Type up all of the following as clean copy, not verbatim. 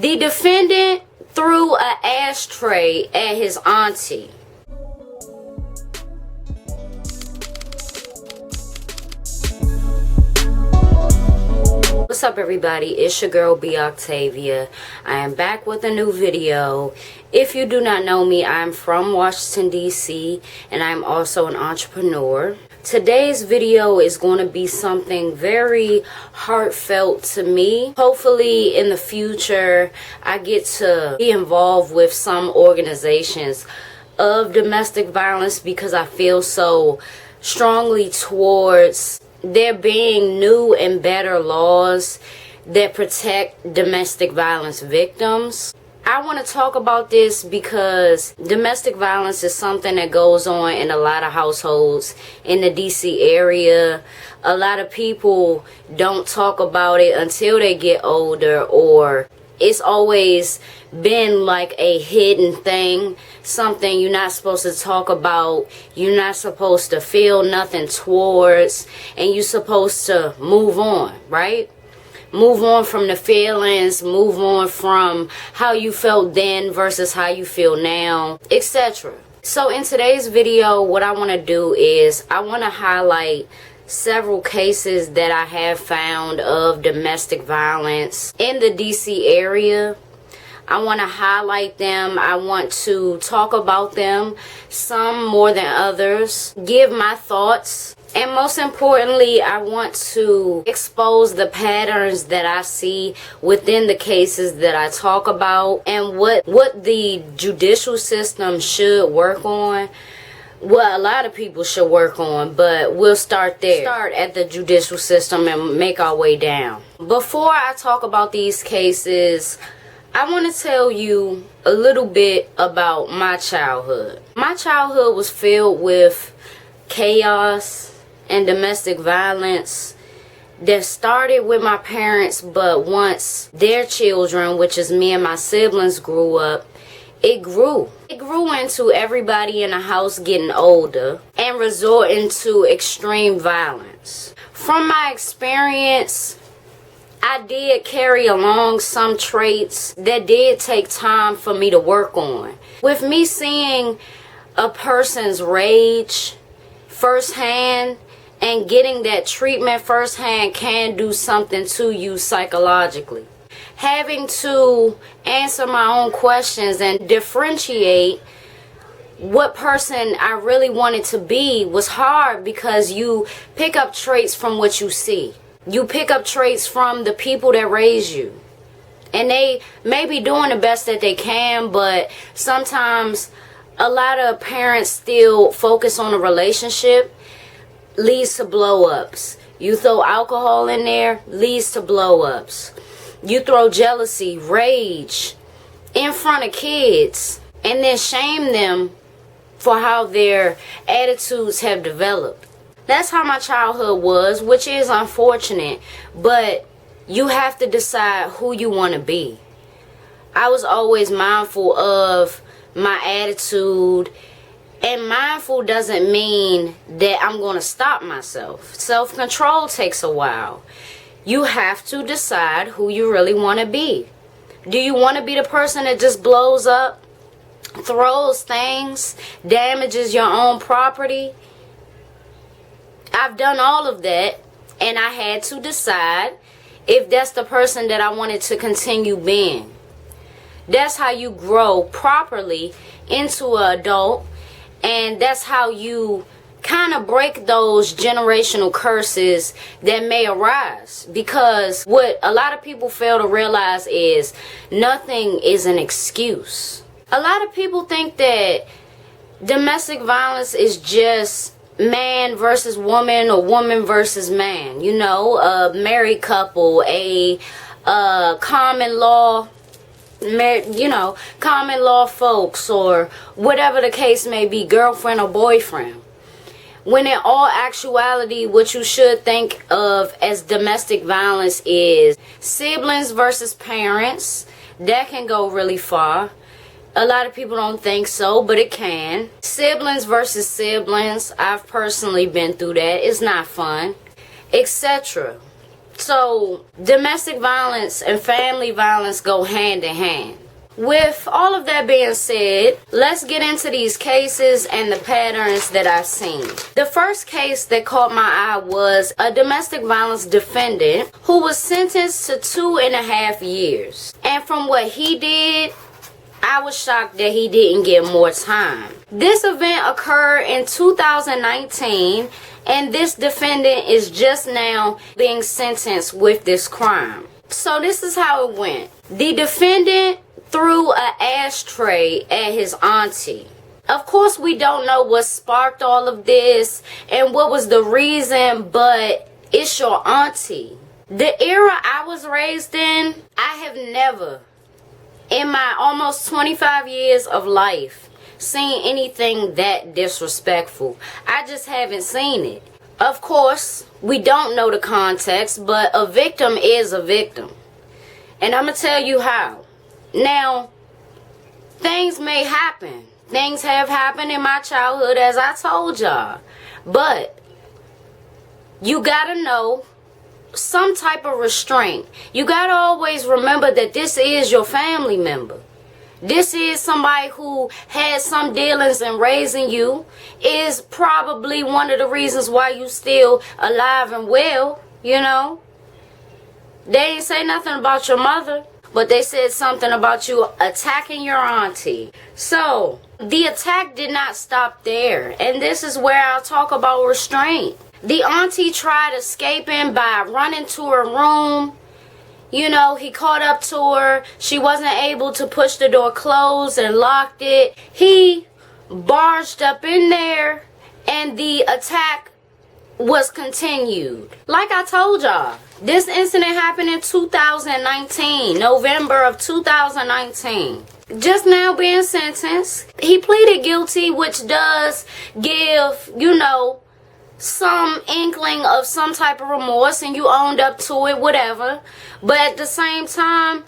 The defendant threw an ashtray at his auntie. What's up, everybody? It's your girl B Octavia. I am back with a new video. If you do not know me, I'm from Washington DC and I'm also an entrepreneur. Today's video is going to be something very heartfelt to me. Hopefully in the future I get to be involved with some organizations of domestic violence because I feel so strongly towards there being new and better laws that protect domestic violence victims. I want to talk about this because domestic violence is something that goes on in a lot of households in the DC area. A lot of people don't talk about it until they get older, or it's always been like a hidden thing, something you're not supposed to talk about, you're not supposed to feel nothing towards, and you're supposed to move on, right? Move on from the feelings, move on from how you felt then versus how you feel now, etc. So in today's video, what I want to do is I want to highlight several cases that I have found of domestic violence in the DC area. I want to highlight them. I want to talk about them, some more than others, give my thoughts, and most importantly, I want to expose the patterns that I see within the cases that I talk about and what the judicial system should work on. Well, a lot of people should work on, but we'll start there. Start at the judicial system and make our way down. Before I talk about these cases, I want to tell you a little bit about my childhood. My childhood was filled with chaos and domestic violence that started with my parents, but once their children, which is me and my siblings, grew up, it grew. It grew into everybody in the house getting older and resorting to extreme violence. From my experience, I did carry along some traits that did take time for me to work on. With me seeing a person's rage firsthand and getting that treatment firsthand can do something to you psychologically. Having to answer my own questions and differentiate what person I really wanted to be was hard because you pick up traits from what you see. You pick up traits from the people that raise you. And they may be doing the best that they can, but sometimes a lot of parents still focus on a relationship, leads to blow-ups. You throw alcohol in there, leads to blow-ups. You throw jealousy, rage in front of kids and then shame them for how their attitudes have developed. That's how my childhood was, which is unfortunate, but you have to decide who you want to be. I was always mindful of my attitude, and mindful doesn't mean that I'm going to stop myself. Self-control takes a while. You have to decide who you really want to be. Do you want to be the person that just blows up, throws things, damages your own property? I've done all of that, and I had to decide if that's the person that I wanted to continue being. That's how you grow properly into an adult, and that's how you kind of break those generational curses that may arise. Because what a lot of people fail to realize is nothing is an excuse. A lot of people think that domestic violence is just man versus woman or woman versus man. You know, a married couple, a common law, common law folks, or whatever the case may be, girlfriend or boyfriend. When in all actuality, what you should think of as domestic violence is siblings versus parents. That can go really far. A lot of people don't think so, but it can. Siblings versus siblings. I've personally been through that. It's not fun, etc. So domestic violence and family violence go hand in hand. With all of that being said, let's get into these cases and the patterns that I've seen. The first case that caught my eye was a domestic violence defendant who was sentenced to 2.5 years. And from what he did, I was shocked that he didn't get more time. This event occurred in 2019, and this defendant is just now being sentenced with this crime. So this is how it went. The defendant threw an ashtray at his auntie. Of course, we don't know what sparked all of this and what was the reason, but it's your auntie. The era I was raised in, I have never, in my almost 25 years of life, seen anything that disrespectful. I just haven't seen it. Of course, we don't know the context, but a victim is a victim. And I'm going to tell you how. Now, things may happen. Things have happened in my childhood, as I told y'all. But you gotta know some type of restraint. You gotta always remember that this is your family member. This is somebody who had some dealings in raising you. Is probably one of the reasons why you still alive and well, you know. They ain't say nothing about your mother, but they said something about you attacking your auntie. So, the attack did not stop there. And this is where I'll talk about restraint. The auntie tried escaping by running to her room. You know, he caught up to her. She wasn't able to push the door closed and locked it. He barged up in there, and the attack was continued. Like I told y'all, this incident happened in 2019, November of 2019. Just now being sentenced. He pleaded guilty, which does give, you know, some inkling of some type of remorse, and you owned up to it, whatever. But at the same time,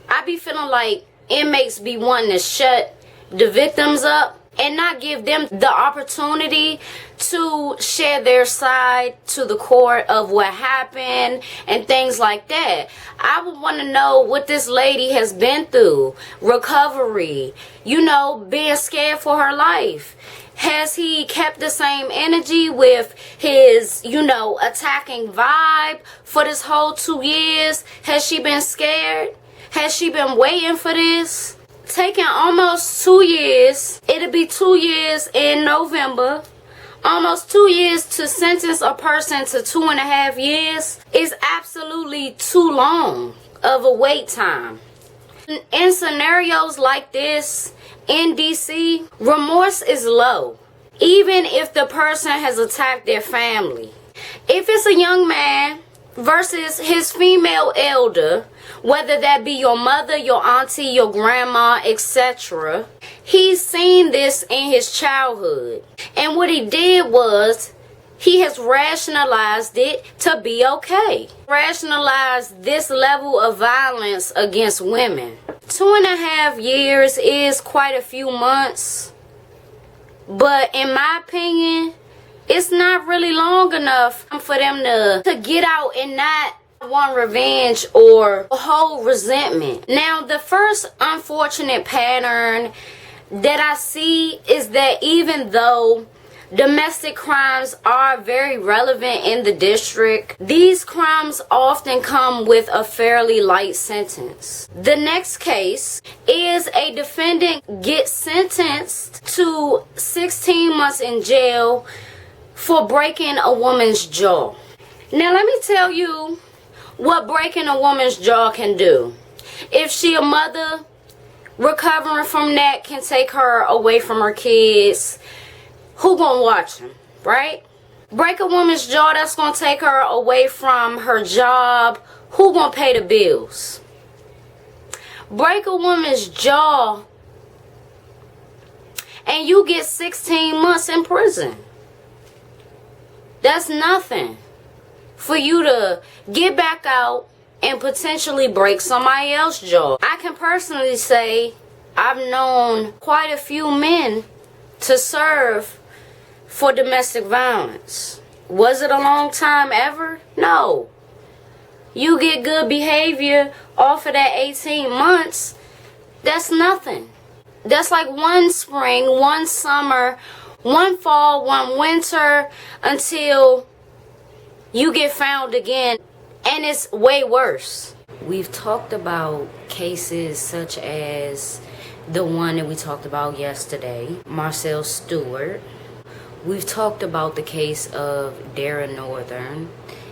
I be feeling like inmates be wanting to shut the victims up and not give them the opportunity to share their side to the court of what happened and things like that. I would want to know what this lady has been through. Recovery, you know, being scared for her life. Has he kept the same energy with his, you know, attacking vibe for this whole 2 years? Has she been scared? Has she been waiting for this? Taking almost 2 years, it'll be 2 years in November, almost 2 years to sentence a person to 2.5 years is absolutely too long of a wait time. In scenarios like this, in DC, remorse is low, even if the person has attacked their family. If it's a young man versus his female elder, whether that be your mother, your auntie, your grandma, etc., he's seen this in his childhood. And what he did was, he has rationalized it to be okay. Rationalized this level of violence against women. 2.5 years is quite a few months. But in my opinion, it's not really long enough for them to get out and not want revenge or hold resentment. Now, the first unfortunate pattern that I see is that even though domestic crimes are very relevant in the district, these crimes often come with a fairly light sentence. The next case is a defendant gets sentenced to 16 months in jail for breaking a woman's jaw. Now, let me tell you what breaking a woman's jaw can do. If she a mother, recovering from that can take her away from her kids. Who gonna watch them, right? Break a woman's jaw, that's gonna take her away from her job. Who gonna pay the bills? Break a woman's jaw and you get 16 months in prison. That's nothing for you to get back out and potentially break somebody else's jaw. I can personally say I've known quite a few men to serve for domestic violence. Was it a long time ever? No. you get good behavior off of that 18 months, that's nothing. That's like one spring, one summer, one fall, one winter, until you get found again, and it's way worse. We've talked about cases such as the one that we talked about yesterday, Marcel Stewart. We've talked about the case of Dara Northern,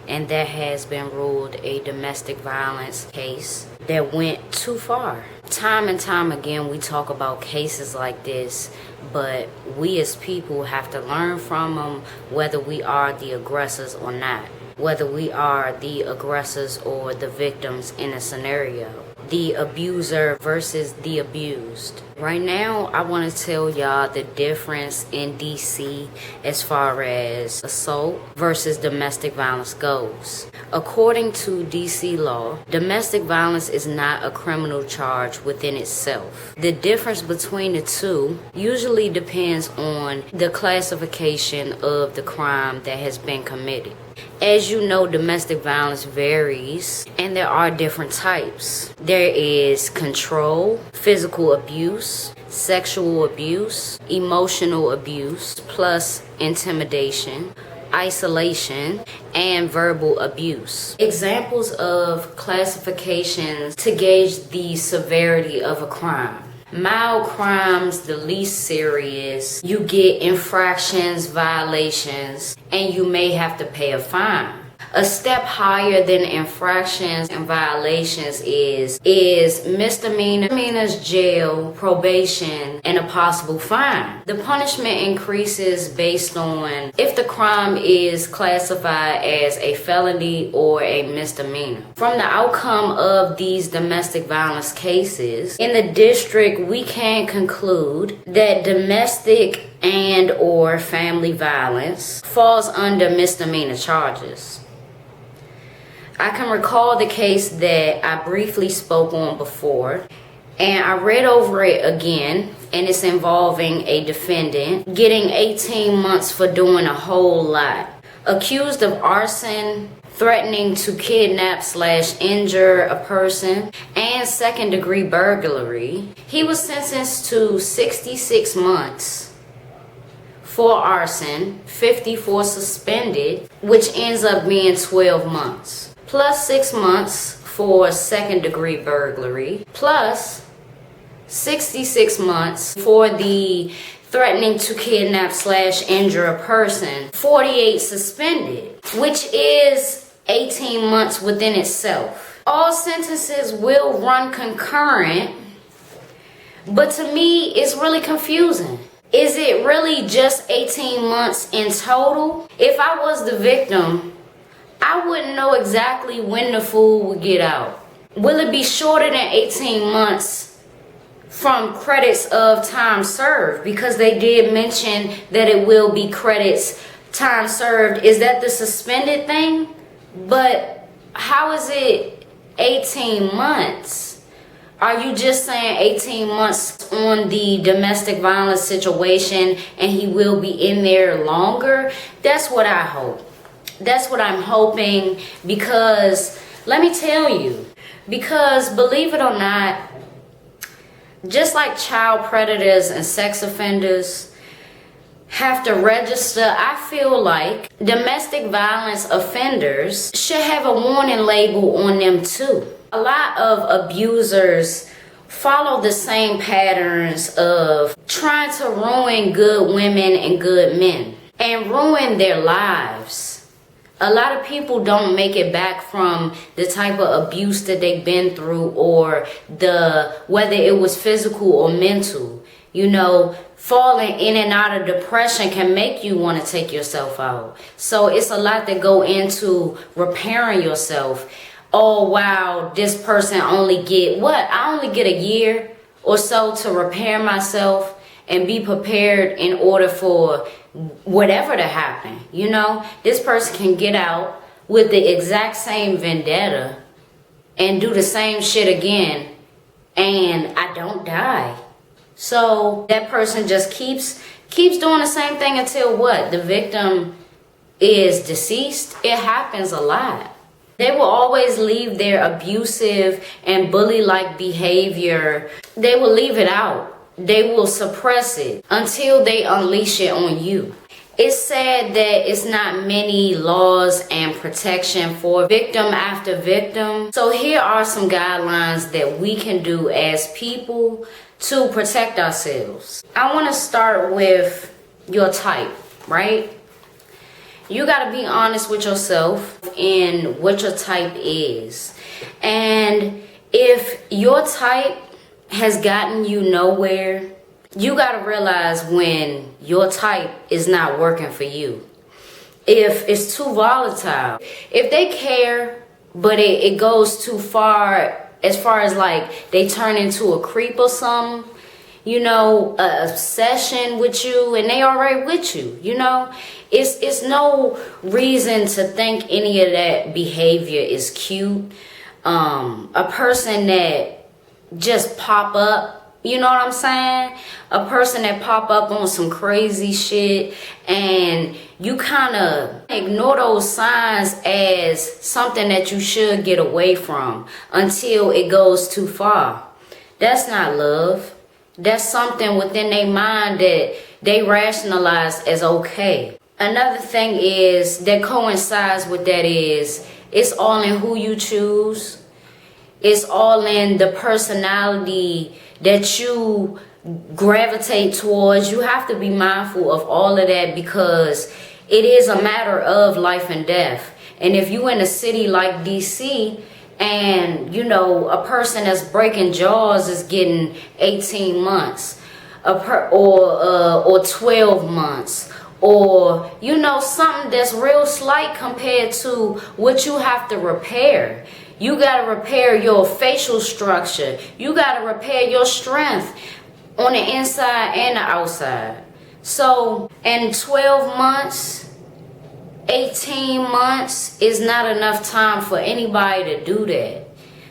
and that has been ruled a domestic violence case that went too far. Time and time again, we talk about cases like this, but we as people have to learn from them, whether we are the aggressors or not, whether we are the aggressors or the victims in a scenario, the abuser versus the abused. Right now, I want to tell y'all the difference in DC as far as assault versus domestic violence goes. According to DC law, domestic violence is not a criminal charge within itself. The difference between the two usually depends on the classification of the crime that has been committed. As you know, domestic violence varies, and there are different types. There is control, physical abuse, sexual abuse, emotional abuse, plus intimidation, isolation, and verbal abuse. Examples of classifications to gauge the severity of a crime. Mild crimes, the least serious, you get infractions, violations, and you may have to pay a fine. A step higher than infractions and violations is misdemeanors, jail, probation, and a possible fine. The punishment increases based on if the crime is classified as a felony or a misdemeanor. From the outcome of these domestic violence cases, in the district, we can conclude that domestic and or family violence falls under misdemeanor charges. I can recall the case that I briefly spoke on before, and I read over it again, and it's involving a defendant getting 18 months for doing a whole lot. Accused of arson, threatening to kidnap/injure a person, and second-degree burglary, he was sentenced to 66 months for arson, 50 for suspended, which ends up being 12 months. Plus 6 months for second-degree burglary, plus 66 months for the threatening to kidnap/injure a person, 48 suspended, which is 18 months within itself. All sentences will run concurrent, but to me, it's really confusing. Is it really just 18 months in total? If I was the victim, I wouldn't know exactly when the fool would get out. Will it be shorter than 18 months from credits of time served? Because they did mention that it will be credits time served. Is that the suspended thing? But how is it 18 months? Are you just saying 18 months on the domestic violence situation and he will be in there longer? That's what I hope. That's what I'm hoping, because let me tell you, because believe it or not, just like child predators and sex offenders have to register, I feel like domestic violence offenders should have a warning label on them too. A lot of abusers follow the same patterns of trying to ruin good women and good men and ruin their lives. A lot of people don't make it back from the type of abuse that they've been through, or whether it was physical or mental. You know, falling in and out of depression can make you want to take yourself out. So it's a lot that go into repairing yourself. Oh, wow, this person only get what? I only get a year or so to repair myself and be prepared in order for whatever to happen. You know, this person can get out with the exact same vendetta and do the same shit again, and I don't die. So that person just keeps doing the same thing until what? The victim is deceased. It happens a lot. They will always leave their abusive and bully-like behavior. They will leave it out. They will suppress it until they unleash it on you. It's sad that it's not many laws and protection for victim after victim. So here are some guidelines that we can do as people to protect ourselves. I want to start with your type, right? You got to be honest with yourself and what your type is. And if your type has gotten you nowhere, you got to realize when your type is not working for you. If it's too volatile, if they care, but it goes too far as like they turn into a creep or something, you know, a obsession with you, and they already with you, you know, it's no reason to think any of that behavior is cute. A person that just pop up, you know what I'm saying? A person that pop up on some crazy shit and you kind of ignore those signs as something that you should get away from until it goes too far. That's not love. That's something within their mind that they rationalize as okay. Another thing is that coincides with that is it's all in who you choose. It's all in the personality that you gravitate towards. You have to be mindful of all of that because it is a matter of life and death. And if you in a city like DC and, you know, a person that's breaking jaws is getting 18 months or 12 months, or, you know, something that's real slight compared to what you have to repair. You got to repair your facial structure. You got to repair your strength on the inside and the outside. So in 12 months, 18 months is not enough time for anybody to do that.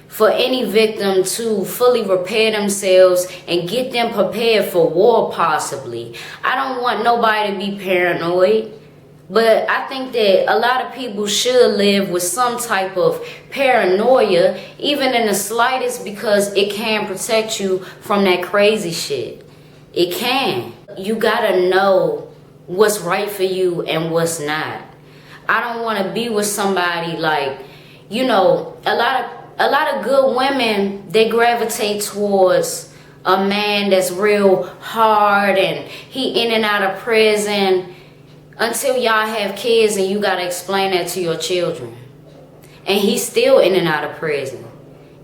For any victim to fully repair themselves and get them prepared for war possibly. I don't want nobody to be paranoid. But I think that a lot of people should live with some type of paranoia, even in the slightest, because it can protect you from that crazy shit. It can. You gotta know what's right for you and what's not. I don't want to be with somebody like, you know, a lot of good women, they gravitate towards a man that's real hard and he in and out of prison. Until y'all have kids and you gotta explain that to your children. And he's still in and out of prison.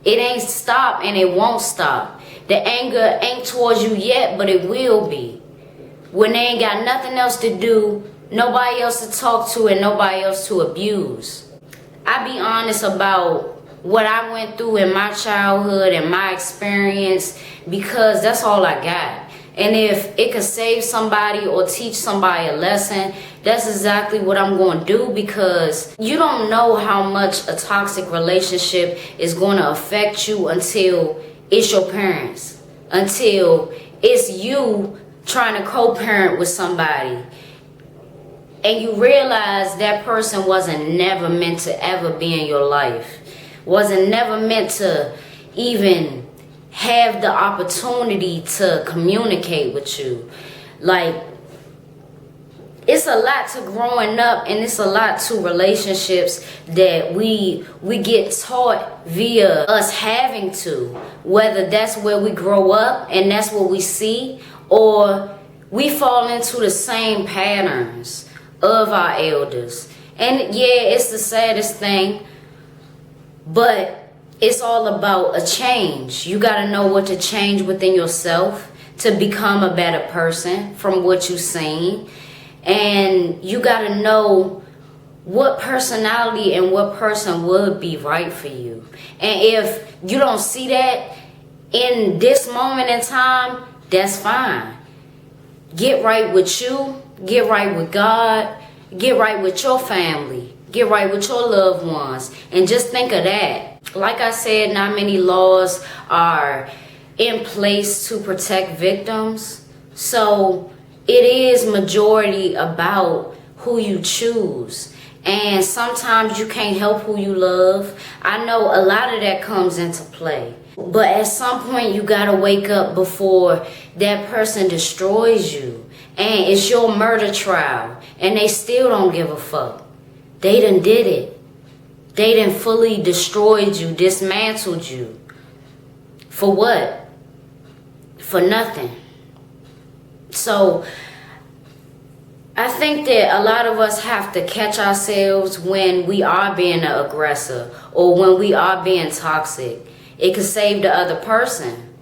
It ain't stopped and it won't stop. The anger ain't towards you yet, but it will be. When they ain't got nothing else to do, nobody else to talk to, and nobody else to abuse. I be honest about what I went through in my childhood and my experience because that's all I got. And if it could save somebody or teach somebody a lesson, that's exactly what I'm going to do, because you don't know how much a toxic relationship is going to affect you until it's your parents, until it's you trying to co-parent with somebody. And you realize that person wasn't never meant to ever be in your life, wasn't never meant to even have the opportunity to communicate with you. Like, it's a lot to growing up, and it's a lot to relationships that we get taught via us having to, whether that's where we grow up and that's what we see, or we fall into the same patterns of our elders. And yeah, it's the saddest thing, but it's all about a change. You got to know what to change within yourself to become a better person from what you've seen. And you got to know what personality and what person would be right for you. And if you don't see that in this moment in time, that's fine. Get right with you. Get right with God. Get right with your family. Get right with your loved ones. And just think of that. Like I said, not many laws are in place to protect victims. So it is majority about who you choose. And sometimes you can't help who you love. I know a lot of that comes into play. But at some point you gotta wake up before that person destroys you. And it's your murder trial. And they still don't give a fuck. They done did it. They done fully destroyed you, dismantled you. For what? For nothing. So I think that a lot of us have to catch ourselves when we are being an aggressor or when we are being toxic. It could save the other person.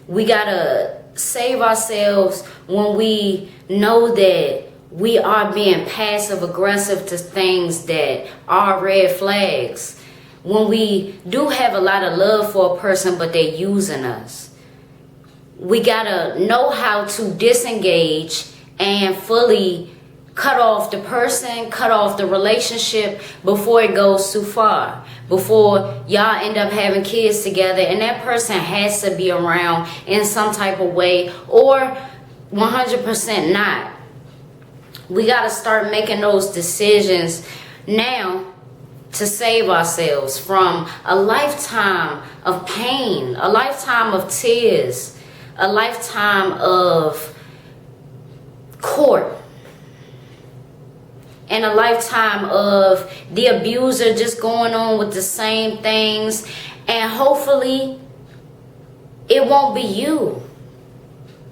We gotta save ourselves when we know that we are being passive aggressive to things that are red flags. When we do have a lot of love for a person but they're using us. We gotta know how to disengage and fully cut off the person, cut off the relationship before it goes too far. Before y'all end up having kids together and that person has to be around in some type of way or 100% not. We got to start making those decisions now to save ourselves from a lifetime of pain, a lifetime of tears, a lifetime of court, and a lifetime of the abuser just going on with the same things. And hopefully it won't be you.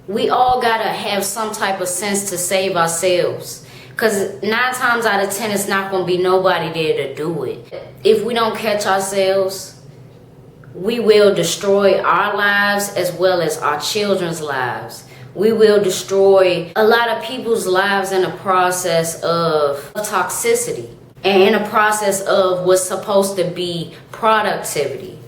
We all gotta have some type of sense to save ourselves, because 9 times out of 10 it's not gonna be nobody there to do it. If we don't catch ourselves, we will destroy our lives as well as our children's lives. We will destroy a lot of people's lives in a process of toxicity and in a process of what's supposed to be productivity.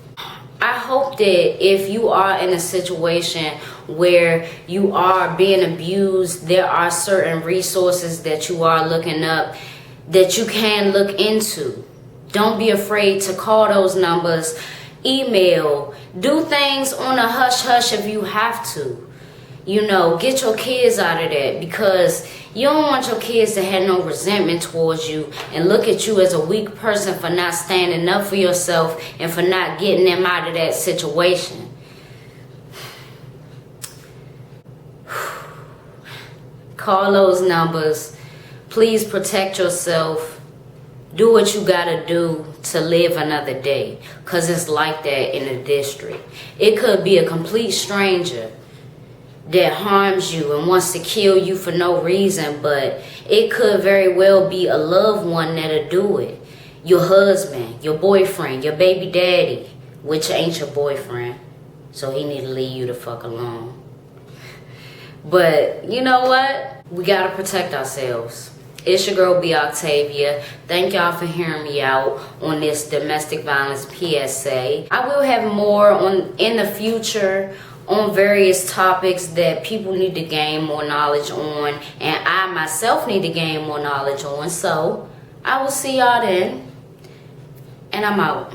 I hope that if you are in a situation where you are being abused, there are certain resources that you are looking up that you can look into. Don't be afraid to call those numbers, email, do things on a hush-hush if you have to. You know, get your kids out of that, because you don't want your kids to have no resentment towards you and look at you as a weak person for not standing up for yourself and for not getting them out of that situation. Call those numbers. Please protect yourself. Do what you gotta do to live another day, because it's like that in the district. It could be a complete stranger that harms you and wants to kill you for no reason, but it could very well be a loved one that'll do it. Your husband, your boyfriend, your baby daddy, which ain't your boyfriend, so he need to leave you the fuck alone. But you know what? We gotta protect ourselves. It's your girl B. Octavia. Thank y'all for hearing me out on this domestic violence PSA. I will have more in the future on various topics that people need to gain more knowledge on, and I myself need to gain more knowledge on. So I will see y'all then, and I'm out.